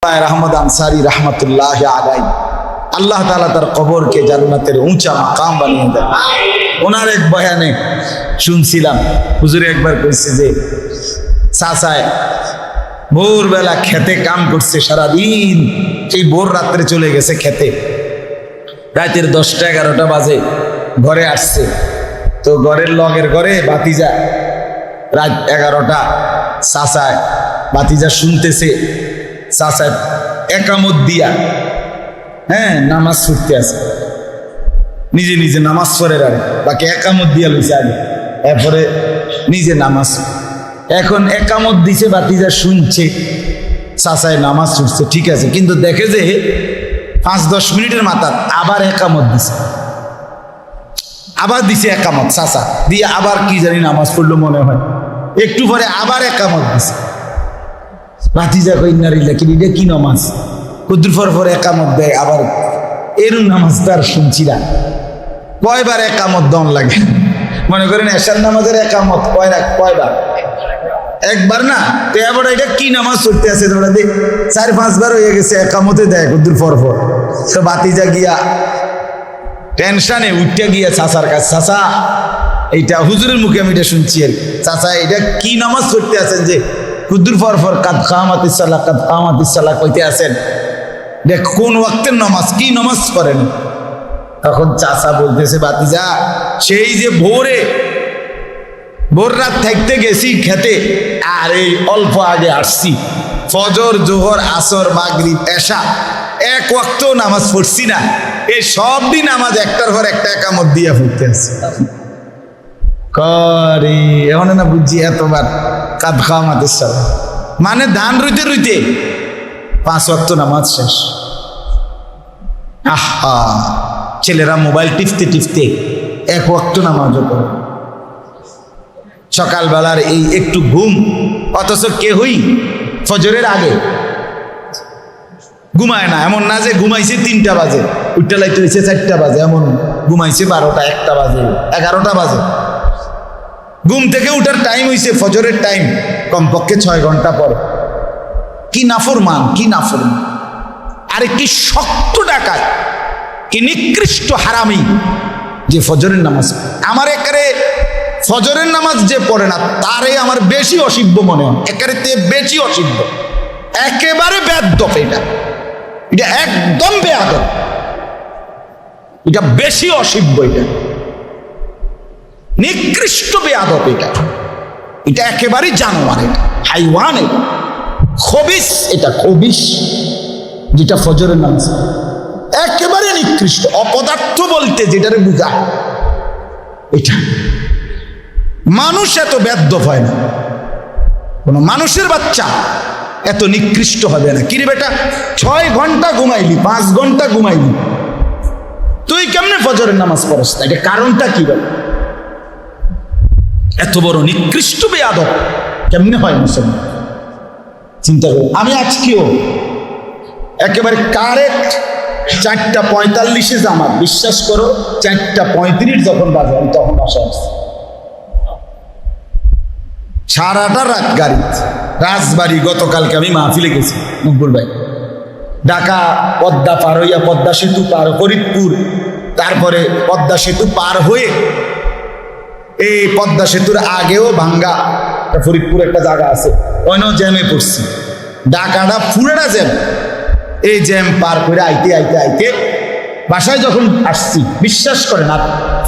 আহমদ আনসারী রহমতুল্লাহ আলাই, আল্লাহ তাআলা তার কবরকে জান্নাতের উঁচা মাকাম বানিয়ে দেন। ওনার এক বয়ানে শুনছিলাম, হুজুর একবার কইছে যে চাচায় ভোরবেলা খেতে কাম করছে সারাদিন, সেই ভোর রাত্রে চলে গেছে খেতে, রাতের 10টা-11টা বাজে ঘরে আসছে। তো ঘরের লগের ঘরে বাতিজা, রাত 11টা, চাচায় বাতিজা শুনতেছে চাচায় একামত দিয়া নামাজ ছুটতে আছে, নিজে নিজে নামাজ পড়ে রাখে, বাকি একামত দিয়া লইছে আগে, এরপরে নিজে নামাজ। এখন একামত দিছে, বাতিজা শুনছে চাচায় নামাজ ছুটছে, ঠিক আছে, কিন্তু দেখে যে 5-10 মিনিটের মাথা আবার একামত দিছে, আবার দিছে একামত চাচা দিয়ে, আবার কি জানি নামাজ পড়লো মনে হয়, একটু পরে আবার একামত দিছে। ভাতিজা কই নারিলা কি এটা কি নামাজ, কুদ্দুর পর একামত দেয় আবার, এরম নামাজ তার শুনছি না। কয়বার একামত দন লাগে, মনে করেন এশার নামাজের একামত কয়বার, একবার না, তো এবার এটা কি নামাজ পড়তে আছে তোমরা দেখ, 4-5 বার হয়ে গেছে একামতে দেয় কুদ্দুর পর। তো ভাতিজা গিয়া টেনশনে উঠতে গিয়া চাচার কাছে, চাচা এইটা হুজুরের মুখে আমি এটা শুনছি, চাচা এটা কি নামাজ পড়তে আছেন যে কুদ্দুর পর কাদ কামাতিস সালাহ কইতে আছেন, দেখ কোন ওয়াক্তের নামাজ, কি নামাজ করেন? তখন চাচা বলতেছে, বাতিজা সেই যে ভোর রাত থাকতে গেছি খেতে, আর এই অল্প আগে আসছি, ফজর, জোহর, আসর, মাগরিব, এশা এক ওয়াক্ত নামাজ পড়ছি না, এই সব দিন নামাজ একটার পর একটা একামত দিয়া পড়তে আছে করে, এমন না বুঝছি এতবার কাদ কামাতিস সালাহ মানে ধান রুইতে রুইতে 5 ওয়াক্ত নামাজ শেষ। আহা, ছেলেরা মোবাইল টিপতে টিপতে 1 ওয়াক্ত নামাজও পড়ে, সকালবেলার এই একটু ঘুম, অথচ কেহই ফজরের আগে ঘুমায় না। এমন না যে ঘুমাইছে 3টা বাজে, উঠতে লাইতে হয়েছে 4টা বাজে, এমন ঘুমাইছে 12টা, 1টা বাজে, 11টা বাজে। ঘুম থেকে উঠার টাইম হয়েছে ফজরের টাইম, কমপক্ষে 6 ঘন্টা পর। কি নাফরমান, কি নাফরমান! আরে কি শক্ত ডাকাত, কি নিকৃষ্ট হারামি যে ফজরের নামাজ। আমার একারে ফজরের নামাজ যে পড়ে না তারে আমার বেশি অসিব্য মনে হয়, একারে তে বেশি অসিব্য, একেবারে বেয়াদব, এটা একদম বেয়াদব, এটা বেশি অসিব্য, এটা নিকৃষ্ট বেয়াদব, এটা একেবারে জানোয়ার, এটা হাইওয়ান, এটা খবিস, এটা খবিস যেটা ফজরের নামাজ, একেবারে নিকৃষ্ট অপদার্থ বলতে যেটারে বুঝায় এটা। মানুষ এত বেয়াদব হয় না, কোন মানুষের বাচ্চা এত নিকৃষ্ট হবে না। কিরে বেটা, 6 ঘন্টা ঘুমাইলি, 5 ঘন্টা ঘুমাইলি, তুই কেমনে ফজরের নামাজ পড়স না? এটা কারণটা কি বল? এত বড় নিকৃষ্ট বেয়াদব কেমনে হয় মুসলমান? চিন্তা করো। আমি আজকেও একেবারে কারেক্ট 4:45 জামাত, বিশ্বাস করো 4:35 যখন বাজে আমি তখন বাসা আসছি, সারাটা রাত গাড়ি, রাজবাড়ি। গতকালকে আমি মাহফিলে গেছি, মকবুল ভাই, ঢাকা পদ্মা পার হইয়া, পদ্মা সেতু পার, ফরিদপুর, তারপরে পদ্মা সেতু পার হয়ে, এই পদ্মা সেতুর আগেও ভাঙ্গা ফরিদপুর একটা জায়গা আছে, ওইখানেও জ্যামে পড়ছি, ঢাকাটা পুরোটা জ্যাম। এই জ্যাম পার করে আইতে আইতে আইতে বাসায় যখন আসছি, বিশ্বাস করেন আর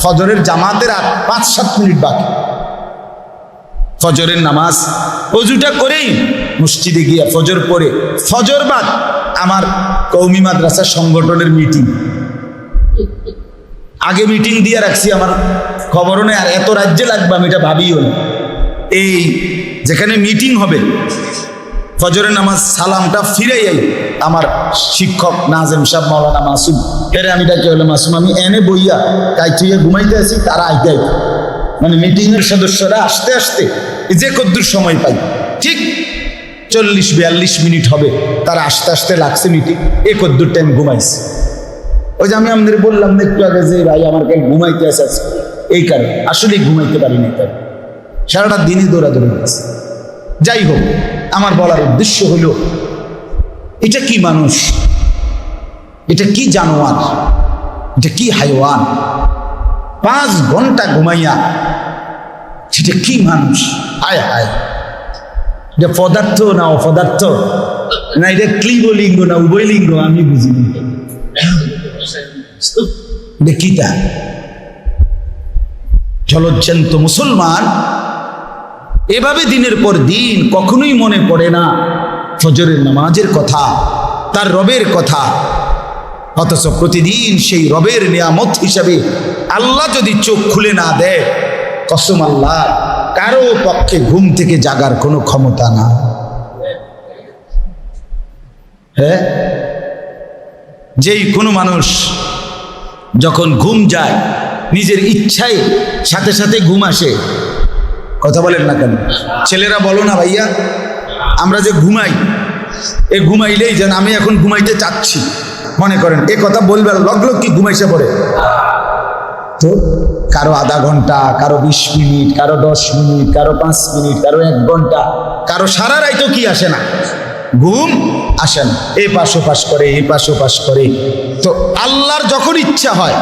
ফজরের জামাতের আর 5-7 মিনিট বাকি, ফজরের নামাজ অজুটা করেই মসজিদে গিয়া ফজর পড়ে, ফজর বাদ আমার কওমি মাদ্রাসা সংগঠনের মিটিং, আগে মিটিং দিয়ে রাখছি, আমার খবরও নেই, আর এত রাজ্যে লাগবে আমি এটা ভাবিও না। এই যেখানে মিটিং হবে, ফজরের নামাজ সালামটা ফিরাই আমার শিক্ষক নাজেম সাহেব, মাওলানা মাসুম, এরে আমি ডাকি হলো মাসুম, আমি এনে বইয়া কাইতুইয়া ঘুমাইতে আছি, তারা আইতে আইতে, মানে মিটিংয়ের সদস্যরা আসতে আসতে যে কদ্দুর সময় পাই, ঠিক 40-42 মিনিট হবে, তারা আসতে আসতে লাগছে মিটিং, এ কদ্দুর টাইম ঘুমাইছে। ওই যে আমি আপনাদের বললাম না একটু আগে যে ভাই আমার কাছে ঘুমাইতে আসে, এই কারণে আসলে ঘুমাইতে পারিনি, তাই সারাটা দিনই দৌড়াদৌড়ি গেছে। যাই হোক, আমার বলার উদ্দেশ্য হলো এটা কি মানুষ, এটা কি জানোয়ার, এটা কি হাইওয়ান? 5 ঘন্টা ঘুমাইয়া সেটা কি মানুষ? হায় হায়, এটা পদার্থ না অপদার্থ, না এটা ক্লিবলিঙ্গ না উভয়লিঙ্গ, আমি বুঝিনি। এটা কিটা? জলজ্জান্ত মুসলমান এভাবে দিনের পর দিন কখনোই মনে পড়ে না ফজরের নামাজের কথা, তার রবের কথা। অথচ প্রতিদিন সেই রবের নিয়ামত হিসাবে আল্লাহ যদি চোখ খুলে না দেয়, কসম আল্লাহ, কারো পক্ষে ঘুম থেকে জাগার কোনো ক্ষমতা না। হ্যাঁ, যেই কোনো মানুষ যখন ঘুম যায় নিজের ইচ্ছায় সাথে সাথে ঘুম আসে। কথা বলেন না কেন? ছেলেরা বলো না ভাইয়া, আমরা যে ঘুমাই, এ ঘুমাইলেই যেন আমি এখন ঘুমাইতে চাচ্ছি মনে করেন, এ কথা বলবে লগলগ কি ঘুমাইছে পড়ে। তো কারো আধা ঘন্টা, কারো 20 মিনিট, কারো 10 মিনিট, কারো 5 মিনিট, কারো 1 ঘন্টা, কারো সারা রাইতো কি আসে না, ঘুম আসে না। এ পাশো পাশ করে, এ পাশো পাশ করে। তো আল্লাহর যখন ইচ্ছা হয়,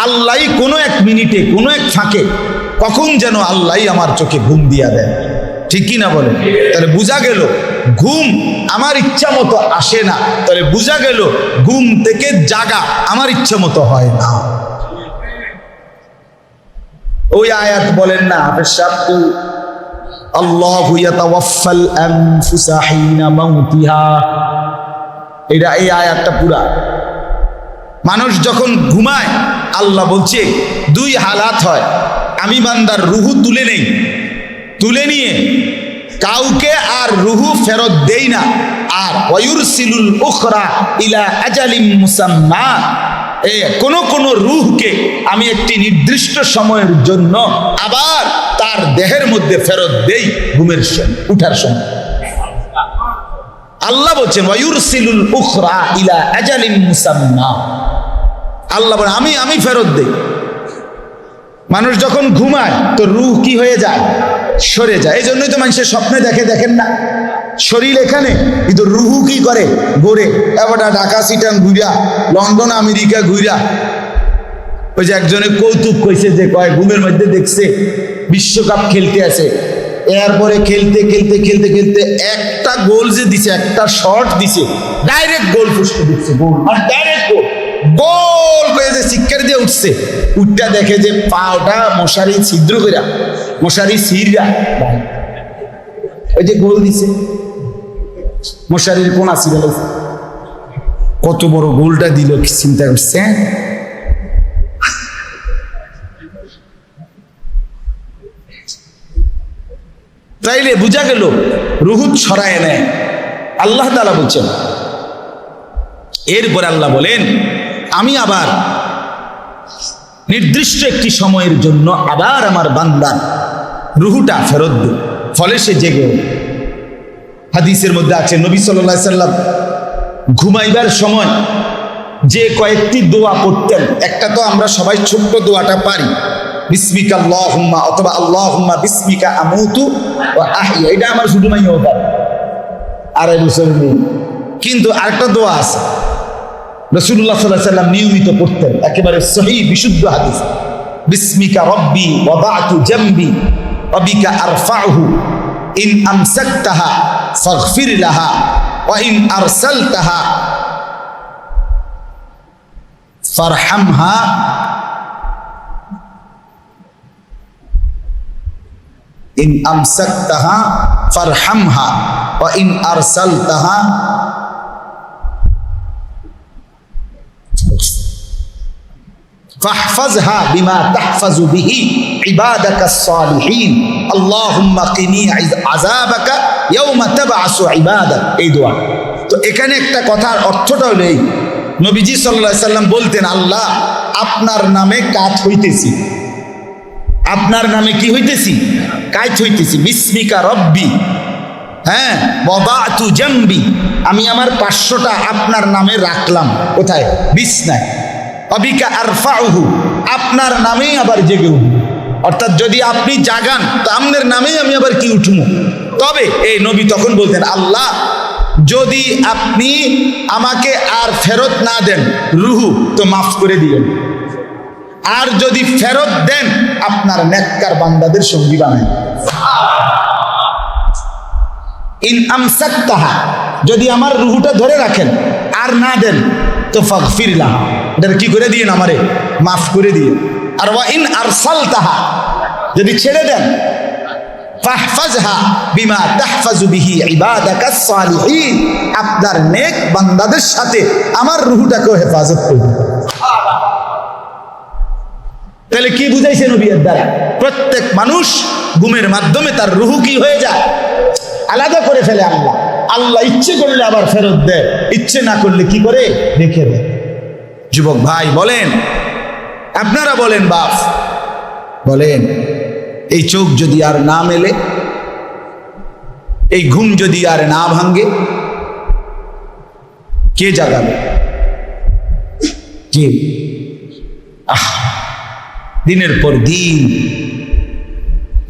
আল্লাহ কোনো 1 মিনিটে, কোনো 1 ফাঁকে কখন যেন আল্লাহ আমার চোখে ঘুম দিয়া দেন। ঠিক কি না বলেন? তাহলে বোঝা গেল ঘুম আমার ইচ্ছা মতো আসে না, তাহলে বোঝা গেল ঘুম থেকে জাগা আমার ইচ্ছা মতো হয় না। ওই আয়াত বলেন না হাফেজ সাহেব, আল্লাহু ইয়াতাওয়াফাল আনফুসা হিনা মাউতিহা, এটা এই আয়াতটা পুরা। মানুষ যখন ঘুমায় আল্লাহ বলছে 2 হালাত হয়, আমি বান্দার রুহু তুলে নেই, তুলে নিয়ে কাউকে আর রুহু ফেরত দেই না। আর ওয়ুরসিলুল উখরা ইলা আজালিম মুসাম্মা, কোন কোন রূহকে আমি একটি নির্দিষ্ট সময়ের জন্য আবার তার দেহের মধ্যে ফেরত দেই ঘুমের সময়, উঠার সময়। আল্লাহ বলছেন ওয়ুরসিলুল উখরা ইলা আজালিম মুসাম্মা, আল্লাহ বলেন আমি ফেরত দেই। মানুষ যখন ঘুমায় তো রূহ কি হয়ে যায়? সরে যায়। এই জন্যই তো মানুষের স্বপ্নে দেখে, দেখেন না, শরীর এখানে কিন্তু রুহু কি করে? ঘুরে। এবার ঢাকা সিটাং ঘুরা, লন্ডন আমেরিকা ঘুরা। ওই যে একজনে কৌতুক কইছে যে কয় ঘুমের মধ্যে দেখছে বিশ্বকাপ খেলতে আছে, এরপরে খেলতে খেলতে খেলতে খেলতে একটা গোল যে দিছে, একটা শট দিছে, ডাইরেক্ট গোল ফুসকে দিচ্ছে, গোল আর ডাইরেক্ট গোল, গোল করে যে শিক্ষার দিয়ে উঠছে, উঠটা দেখে যে পাওটা মশারি ছিদ্র করে, মশারি ছিঁড়া, ওই যে গোল দিছে, মশারির কোনা ছিঁড়া লাগছে। কত বড় গোলটা দিল চিন্তা করছে। তাইলে বুঝা গেল রুহুত ছড়ায় নেয় আল্লাহ তাআলা বলছেন। এরপর আল্লাহ বলেন আমি আবার নির্দিষ্ট একটি সময়ের জন্য আবার আমার বান্দার রুহুটা ফেরত দেব, ফলে সে জেগে। হাদিসের মধ্যে আছে নবী সাল্লাল্লাহু আলাইহি সাল্লাম ঘুমাইবার সময় যে কয়েকটি দোয়া পড়তেন, একটা তো আমরা সবাই ছোট্ট দোয়াটা পারি, বিসমিকা আল্লাহুম্মা, অথবা আল্লাহুম্মা বিসমিকা আমুতু ওয়া আহইয়া, এটা আমার শুধু নাই ওটা 2.5 বছর মেয়ে। কিন্তু আরেকটা দোয়া আছে রাসূলুল্লাহ সাল্লাল্লাহু আলাইহি সাল্লাম নিয়মিত পড়তেন, একেবারে সহিহ বিশুদ্ধ হাদিস, বিসমিকা রব্বি ওয়াদাতু জামবি ওয়া বিকা আরফাউহু ইন আমসাকতাহা ফাগফির লাহা ওয়া ইন আরসালতাহা ফারহামহা ইন আমসাকতাহা ফারহামহা ওয়া ইন আরসালতাহা ফাহফাজহা বিমা তাহফাজু বিহি ইবাদাকাস সালিহিন আল্লাহুম্মা কিনি আযাবাকা ইয়াওমা তাবআসু ইবাদাক। এই দোয়া। তো এখানে একটা কথার অর্থটা হলো এই, নবীজি সাল্লাল্লাহু আলাইহি সাল্লাম বলতেন, আল্লাহ আপনার নামে কাত হইতেছি, আপনার নামে কি হইতেছি? কাত হইতেছি। বিসমিকা রব্বি, হ্যাঁ, ওয়াদাতু জামবি, আমি আমার 500টা আপনার নামে রাখলাম। কোথায়? বিছনায়। অবিকা আরফাউহু, আপনার নামেই আবার জেগে উঠব। অর্থাৎ যদি আপনি জাগান তো আপনার নামেই আমি আবার কি উঠবো। তবে এই নবী তখন বলতেন, আল্লাহ যদি আপনি আমাকে আর ফেরত না দেন রুহু, তো মাফ করে দিয়েন। আর যদি ফেরত দেন, আপনার নেককার বান্দাদের সঙ্গী বানান। ইন আমসাকতাহা, যদি আমার রুহুটা ধরে রাখেন আর না দেন, তো ফাগফির লাহা, এটা কি করে দিয়েন, আমারে মাফ করে দিয়েন। আর ওয়া ইন আরসালতাহা, যদি ছেড়ে দেন, ফাহফাজহা বিমা তাহফাজু বিহি ইবাদাকাস সালিহিন, আপনার নেক বান্দাদের সাথে আমার রুহুটাকেও হেফাজত করবেন। তাহলে কি বুঝাইছে নবীর দ্বারা? প্রত্যেক মানুষ ঘুমের মাধ্যমে তার রুহু কি হয়ে যায়, আলাদা করে ফেলে। আল্লাহ আল্লাহ ইচ্ছে করলে আবার ফেরত দেয়, ইচ্ছে না করলে কি করে, রেখে দেয়। যুবক ভাই বলেন, আপনারা বলেন, বাপ বলেন, এই চোখ যদি আর না মেলে, এই ঘুম যদি আর না ভাঙ্গে, কে জাগাবে? কে? দিনের পর দিন,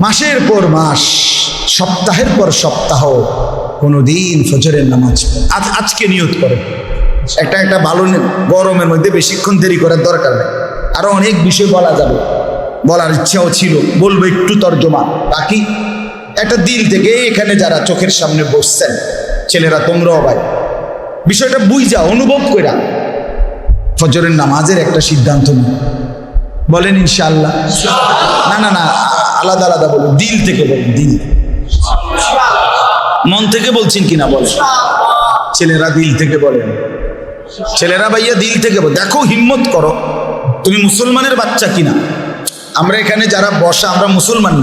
মাসের পর মাস, সপ্তাহের পর সপ্তাহ, কোনদিন ফজরের নামাজ আজকে নিয়ত করে। একটা ভালো, গরমের মধ্যে বেশিক্ষণ দেরি করার দরকার নেই। আরো অনেক বিষয় বলা যাবে, বলার ইচ্ছাও ছিল, বলবো একটু তর্জমা। বাকি একটা দিল থেকে এখানে যারা চোখের সামনে বসছেন, ছেলেরা তোমরাও ভাই, বিষয়টা বুঝা অনুভব কইরা ফজরের নামাজের একটা সিদ্ধান্ত নিই। বলেন ইনশাআল্লাহ। না না না, আলাদা আলাদা বলুন, দিল থেকে বলুন, দিল। মন থেকে বলছেন কিনা বলেন। ছেলেরা দিল থেকে বলেন, ছেলেরা ভাইয়া দিল থেকে বল। দেখো, হিম্মত করো, তুমি মুসলমানের বাচ্চা কিনা। আমরা এখানে যারা বসা, আমরা মুসলমান,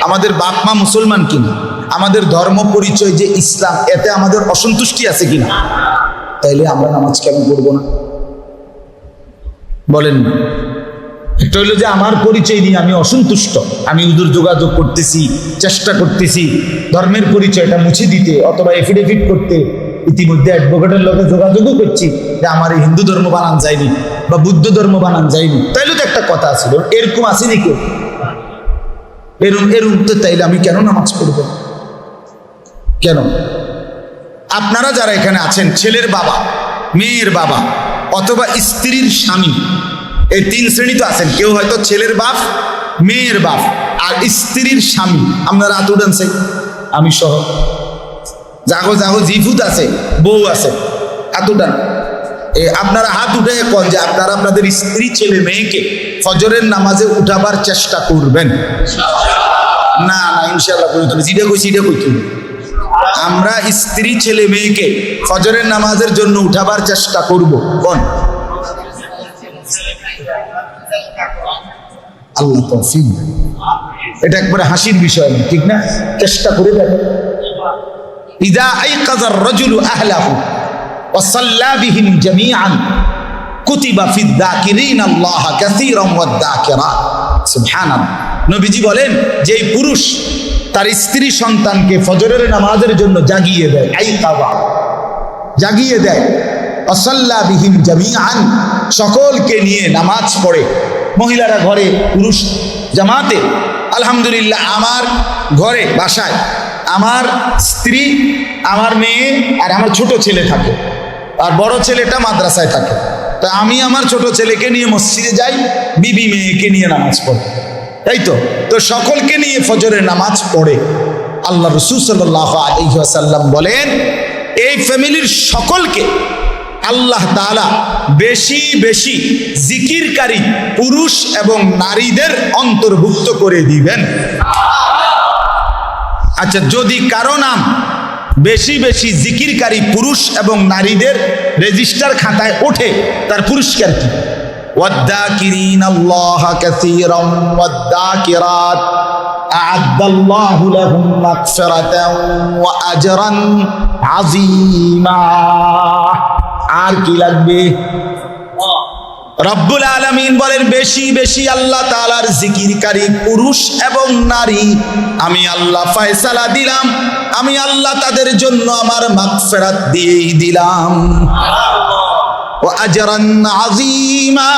আমাদের বাপ মা মুসলমান কিনা, আমাদের ধর্ম পরিচয় যে ইসলাম, এতে আমাদের অসন্তুষ্টি আছে কিনা, তাইলে আমরা নামাজ কেন পড়বো না? বলেন না। একটা হইলো যে আমার পরিচয় নিয়ে আমি অসন্তুষ্ট, আমি হুজুর যোগাযোগ করতেছি, চেষ্টা করতেছি ধর্মের পরিচয়টা মুছে দিতে, অথবা এফিডেভিট করতে, ইতিমধ্যে অ্যাডভোকেটের লোকে যোগাযোগও করছি যে আমার এই হিন্দু ধর্ম বানান যায়নি বা বুদ্ধ ধর্ম বানান যায়নি। তাইলে তো একটা কথা ছিল, এরকম আসেনি কেউ, এরম তো, তাইলে আমি কেন নামাজ পড়ব? কেন? আপনারা যারা এখানে আছেন, ছেলের বাবা, মেয়ের বাবা, অথবা স্ত্রীর স্বামী, এই তিন শ্রেণী তো আছেন। কেউ হয়তো ছেলের বাপ, মেয়ের বাপ আর স্ত্রীর স্বামী। আপনারা হাত উঠান, আমি সহ, জাগো জাগো, জিফুত আছে, বউ আছে, হাত উঠান। আপনারা হাত উঠে কোন যে আপনারা আপনাদের স্ত্রী, ছেলে, মেয়েকে ফজরের নামাজে উঠাবার চেষ্টা করবেন। না না, ইনশাআল্লাহ করে তুমি যেটা কইছি এটা কই তুমি। আমরা স্ত্রী, ছেলে, মেয়েকে ফজরের নামাজের জন্য উঠাবার চেষ্টা করব। কোন? আল্লাহ তৌফিক। এটা একবারে হাসির বিষয় না, ঠিক না? চেষ্টা করে দেখেন। ইযা আইকাযার রাজুলু আহলাহু ওয়া সাল্লা বিহিম জামিআন কুতিবা ফিদ যাকিরিনা আল্লাহ কাসীরান ওয়াদ যাকিরাত। সুবহানাল্লাহ। নবীজি বলেন, যে পুরুষ তার স্ত্রী সন্তানকে ফজরের নামাজের জন্য জাগিয়ে দেয়, আইকাযা, জাগিয়ে দেয়, ওয়া সাল্লা বিহিম জামিআন, সকলকে নিয়ে নামাজ পড়ে। মহিলারা ঘরে, পুরুষ জামাতে। আলহামদুলিল্লাহ, আমার ঘরে, বাসায় আমার স্ত্রী, আমার মেয়ে আর আমার ছোট ছেলে থাকে, আর বড় ছেলেটা মাদ্রাসায় থাকে। তো আমি আমার ছোট ছেলেকে নিয়ে মসজিদে যাই, বিবি মেয়েকে নিয়ে নামাজ পড়ে, তাই তো। তো সকলকে নিয়ে ফজরের নামাজ পড়ে। আল্লাহ রাসূল সাল্লাল্লাহু আলাইহি ওয়াসাল্লাম বলেন, এই ফ্যামিলির সকলকে আল্লাহ তাআলা বেশি বেশি জিকিরকারী পুরুষ এবং নারীদের অন্তর্ভুক্ত করে দিবেন। আচ্ছা, যদি কারো নাম বেশি বেশি জিকিরকারী পুরুষ এবং নারীদের রেজিস্টার খাতায় ওঠে, তার পুরস্কার কি? ওয়াদ্দাকিরিনাল্লাহ কাসীরান ওয়াদ্দাকিরাত আ'আদ্দাল্লাহু লাহুম মাগফিরাতান ওয়া আজরান আযীমা। আর কি লাগবে? রব্বুল আলামিন বলেন, বেশি বেশি আল্লাহ তাআলার জিকিরকারী পুরুষ এবং নারী আমি আল্লাহ ফয়সালা দিলাম, আমি আল্লাহ তাদের জন্য আমার মাগফিরাত দিয়েই দিলাম। ওয়া আজরান আযীমা,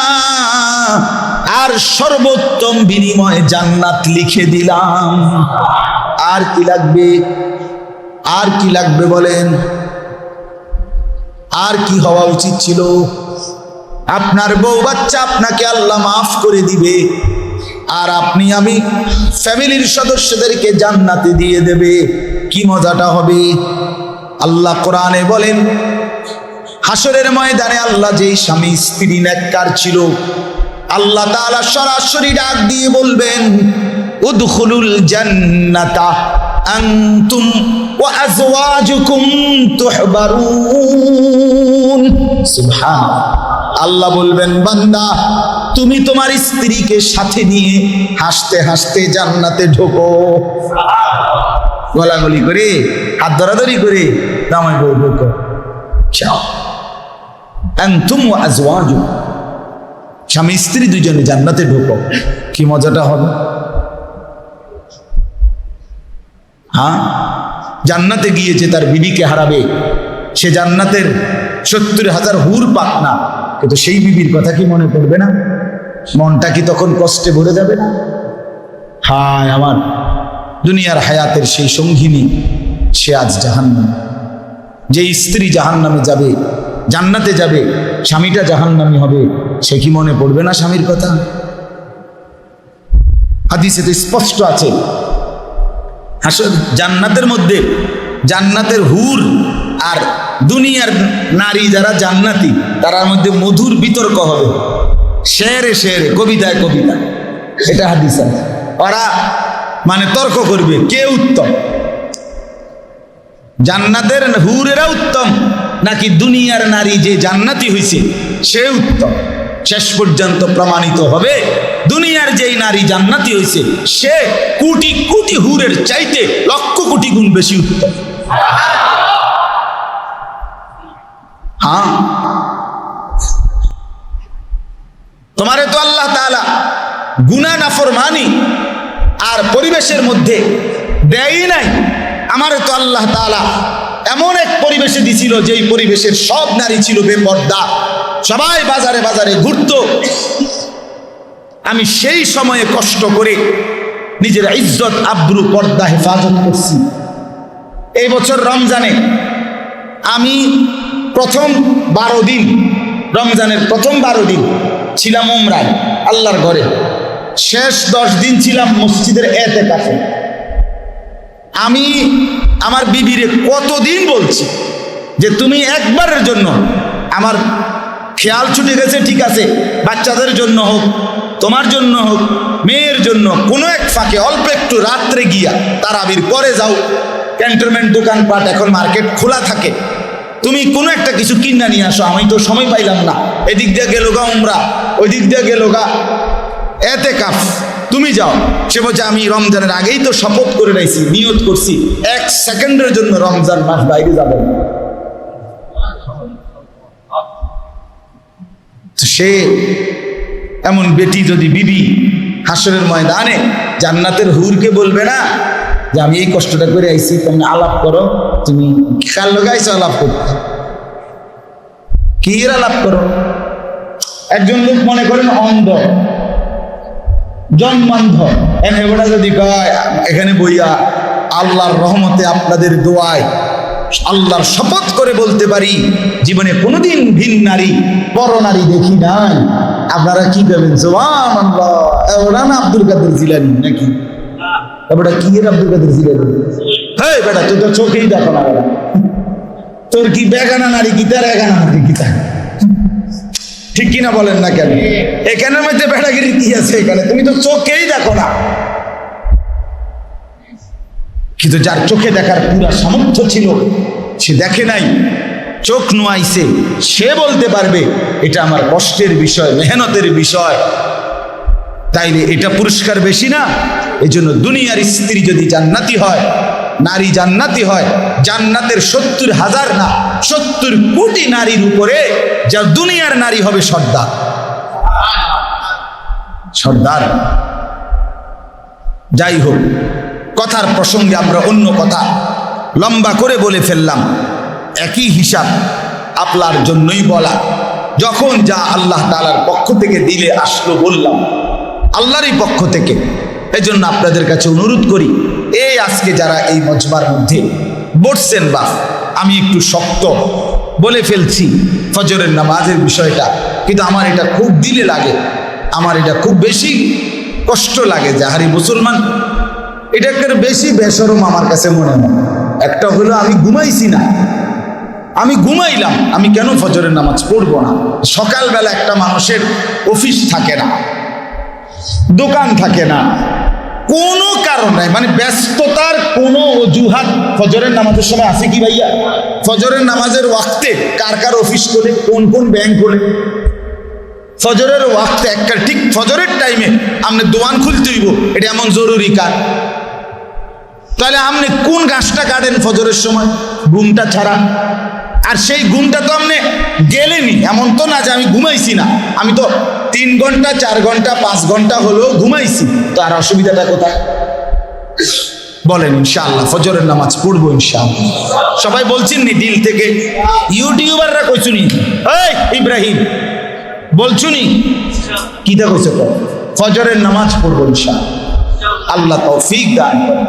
আর সর্বোত্তম বিনিময়ে জান্নাত লিখে দিলাম। আর কি লাগবে? আর কি লাগবে বলেন? আর কি হওয়া উচিত ছিল? আপনার বউ বাচ্চা আপনাকে আল্লাহ মাফ করে দিবে, আর আপনি আমি ফ্যামিলির সদস্যদেরকে জান্নাতে দিয়ে দেবে। কি মজাটা হবে! আল্লাহ কোরআনে বলেন, হাসরের ময়দানে আল্লাহ যেই স্বামী স্ত্রী নেককার ছিল, আল্লাহ তাআলা সরাসরি ডাক দিয়ে বলবেন, উদখুলুল জান্নাতা আনতুম ওয়া আজওয়াজুকুম তুহবারুন। সুবহানাল্লাহ। আল্লাহ বলবেন, বান্দা তুমি তোমার স্ত্রীকে সাথে নিয়ে হাসতে হাসতে জান্নাতে ঢোকো। গলাগলি করে, হাত ধরাধরি করে, জামাই বউ ঢোকো। আনতুম ওয়া আজওয়াজুকুম, স্বামী স্ত্রী দুজনে জান্নাতে ঢোকো। কি মজাটা হবে! হ্যাঁ, জান্নাতে গিয়েছে, তার বিবিকে হারাবে, সে জান্নাতের 70,000 হুর পাক না, কিন্তু সেই বিবির কথা কি মনে পড়বে না? মনটা কি তখন কষ্টে ভরে যাবে না? হায় আমার দুনিয়ার হায়াতের সেই সঙ্গিনী, সে আজ জাহান্নামে। যে স্ত্রী জাহান্নামে যাবে, জান্নাতে যাবে, স্বামীটা জাহান্নামী হবে, সে কি মনে পড়বে না স্বামীর কথা? হাদিসে তো স্পষ্ট আছে, জান্নাতের মধ্যে জান্নাতের হুর আর দুনিয়ার নারী যারা জান্নাতি, তার মধ্যে মধুর বিতর্ক হবে, শেরে শেরে, কবিতায় কবিতা। এটা হাদিস আছে। ওরা মানে তর্ক করবে কে উত্তম, জান্নাতের হুরেরা উত্তম নাকি দুনিয়ার নারী যে জান্নাতি হয়েছে সে উত্তম। শেষ পর্যন্ত প্রমাণিত হবে দুনিয়ার যেই নারী জান্নাতি হয়েছে সে কোটি কোটি হুরের চাইতে লক্ষ কোটি গুণ বেশি উত্তম। হ্যাঁ, তোমারে তো আল্লাহ তাআলা গুনাহ নাফরমানি আর পরিবেশের মধ্যে দেয়ই নাই। আমারে তো আল্লাহ তাআলা এমন এক পরিবেশে দিছিল যেই পরিবেশের সব নারী ছিল বেপর্দা, সবাই বাজারে বাজারে ঘুরতো। আমি সেই সময়ে কষ্ট করে নিজের ইজ্জত আব্রু পর্দা হেফাজত করছি। এই বছর রমজানে আমি প্রথম 12 দিন, রমজানের প্রথম 12 দিন ছিলাম উমরায় আল্লাহর ঘরে, শেষ 10 দিন ছিলাম মসজিদের ইতিকাফে। আমি আমার বিবিরে কতদিন বলছি যে তুমি একবারের জন্য, আমার খেয়াল ছুটে গেছে ঠিক আছে, বাচ্চাদের জন্য হোক, তোমার জন্য হোক, মেয়ের জন্য, কোনো এক ফাঁকে অল্প একটু রাত্রে গিয়া তারাবির পরে যাও, ক্যান্টনমেন্ট দোকানপাট এখন মার্কেট খোলা থাকে, তুমি কোনো একটা কিছু কিনা নিয়ে আসো। আমি তো সময় পাইলাম না, এদিক দিয়ে গেল গা উমরা, ওই দিক দিয়ে গেল গা ইতিকাফ, তুমি যাও। সে বলছে আমি রমজানের আগেই তো শপথ করে রাখছি, নিয়ত করছি 1 সেকেন্ডের জন্য রমজান মাস বাইরে যাবে না। সে এমন বেটি যদি বিবি হাসরের ময়দানে জান্নাতের হুরকে বলবে না যে আমি এই কষ্টটা করে আইছি, তুমি আলাপ করো, তুমি কার লোক আইছো আলাপ করতে, কি আলাপ করো? একজন লোক মনে করেন অন্ধ, জন্মান্ধ, এনে যদি কয় এখানে বইয়া আল্লাহর রহমতে আপনাদের দোয়ায় আল্লাহর শপথ করে বলতে পারি জীবনে কোনোদিন ভিন নারী পর নারী দেখি নাই, আপনারা কি করবেন? সুবহানাল্লাহ। ওরা না আব্দুল কাদের জিলানী নাকি? বেটা কি এর আব্দুল কাদের জিলানী? হ্যাঁ বেটা, তুই তো চোখেই দেখো না বেটা, তোর কি বেগানা নারী কি তার এগানা নারী কি তার? ঠিক কিনা বলেন না কেন? এখানের মধ্যে বেড়াগিরি কি আছে এখানে? তুমি তো চোখেই দেখো না। কিন্তু যার চোখে দেখার পুরা সামর্থ্য ছিল সে দেখে নাই, চোখ নোয়াইছে, সে বলতে পারবে এটা আমার কষ্টের বিষয়, মেহনতের বিষয়। তাইলে এটা পুরস্কার বেশি না? এই জন্য দুনিয়ার স্ত্রী যদি জান্নাতি হয়, নারী জান্নাতি হয়, জান্নাতের 70,000 না 70 কোটি নারীর উপরে যা দুনিয়ার নারী হবে সর্দার। সর্দার। যাই হোক, কথার প্রসঙ্গে আমরা অন্য কথা লম্বা করে বলে ফেললাম। একই হিসাব আপনার জন্যই বলা, যখন যা আল্লাহ তাআলার পক্ষ থেকে দিলে আসলো বললাম আল্লাহরই পক্ষ থেকে। এই জন্য আপনাদের কাছে অনুরোধ করি, এই আজকে যারা এই মজমার মধ্যে বসছেন বা আমি একটু শক্ত বলে ফেলছি ফজরের নামাজের বিষয়টা, কিন্তু আমার এটা খুব দিলে লাগে, আমার এটা খুব বেশি কষ্ট লাগে। যাহারি মুসলমান এটা একটা বেশি বেশরম আমার কাছে মনে হয়। একটা হলো আমি ঘুমাইছি না, আমি ঘুমাইলাম, আমি কেন ফজরের নামাজ পড়বো না? সকালবেলা একটা মানুষের অফিস থাকে না, দোকান থাকে না, কোনো কারণ নাই, মানে ব্যস্ততার কোনো অজুহাত ফজরের নামাজের সময় আছে কি ভাইয়া? ফজরের নামাজের ওয়াক্তে কার কার অফিস করে, কোন কোন ব্যাংক করে? ফজরের ওয়াক্তে একটা ঠিক ফজরের টাইমে আপনি দোকান খুলতে হইব, এটা এমন জরুরি কাজ? তাহলে আপনি কোন গাছটা কাটেন ফজরের সময়? ঘুমটা ছাড়া। আর সেই ঘুমটা তো আপনি গেলেনি, এমন তো না যে আমি ঘুমাইছি না, আমি তো 3 ঘন্টা 4 ঘন্টা 5 ঘন্টা হলেও ঘুমাইছি, তো আর অসুবিধাটা কোথায়? বলেন ইনশাআল্লাহ ফজরের নামাজ পড়বো ইনশাআল্লাহ। সবাই বলছেন নি দিল থেকে? ইউটিউবাররা কইছুনি, এই ইব্রাহিম বলছুনি কিটা কইছে? ফজরের নামাজ পড়বো ইনশাআল্লাহ। আল্লাহ তৌফিক দান করেন।